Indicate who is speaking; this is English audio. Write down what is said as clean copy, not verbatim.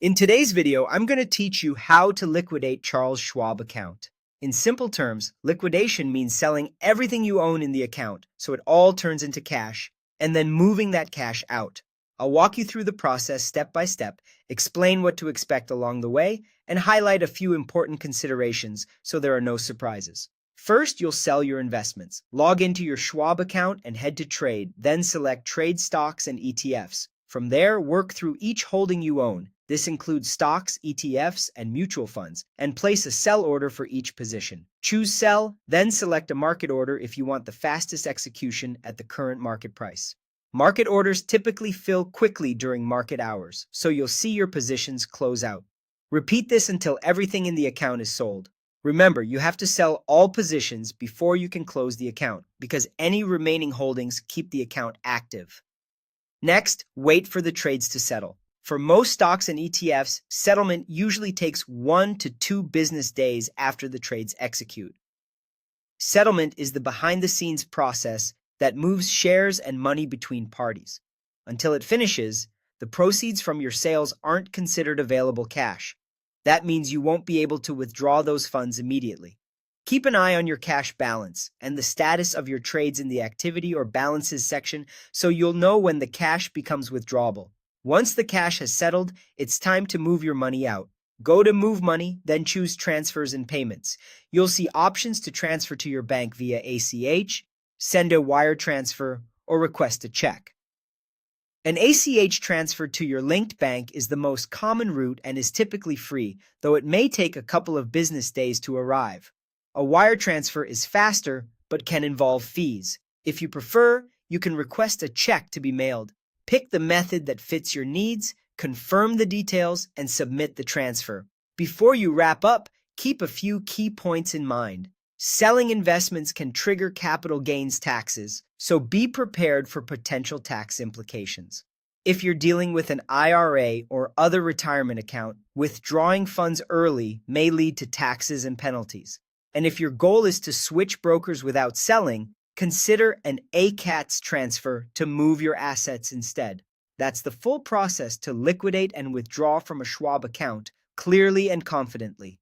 Speaker 1: In today's video, I'm going to teach you how to liquidate Charles Schwab account. In simple terms, liquidation means selling everything you own in the account so it all turns into cash, and then moving that cash out. I'll walk you through the process step by step, explain what to expect along the way, and highlight a few important considerations so there are no surprises. First, you'll sell your investments. Log into your Schwab account and head to Trade, then select Trade Stocks and ETFs. From there, work through each holding you own. This includes stocks, ETFs, and mutual funds, and place a sell order for each position. Choose Sell, then select a market order if you want the fastest execution at the current market price. Market orders typically fill quickly during market hours, so you'll see your positions close out. Repeat this until everything in the account is sold. Remember, you have to sell all positions before you can close the account, because any remaining holdings keep the account active. Next, wait for the trades to settle. For most stocks and ETFs, settlement usually takes 1 to 2 business days after the trades execute. Settlement is the behind-the-scenes process that moves shares and money between parties. Until it finishes, the proceeds from your sales aren't considered available cash. That means you won't be able to withdraw those funds immediately. Keep an eye on your cash balance and the status of your trades in the Activity or Balances section so you'll know when the cash becomes withdrawable. Once the cash has settled, it's time to move your money out. Go to Move Money, then choose Transfers and Payments. You'll see options to transfer to your bank via ACH, send a wire transfer, or request a check. An ACH transfer to your linked bank is the most common route and is typically free, though it may take a couple of business days to arrive. A wire transfer is faster, but can involve fees. If you prefer, you can request a check to be mailed. Pick the method that fits your needs, confirm the details, and submit the transfer. Before you wrap up, keep a few key points in mind. Selling investments can trigger capital gains taxes, so be prepared for potential tax implications. If you're dealing with an IRA or other retirement account, withdrawing funds early may lead to taxes and penalties. And if your goal is to switch brokers without selling, consider an ACATS transfer to move your assets instead. That's the full process to liquidate and withdraw from a Schwab account clearly and confidently.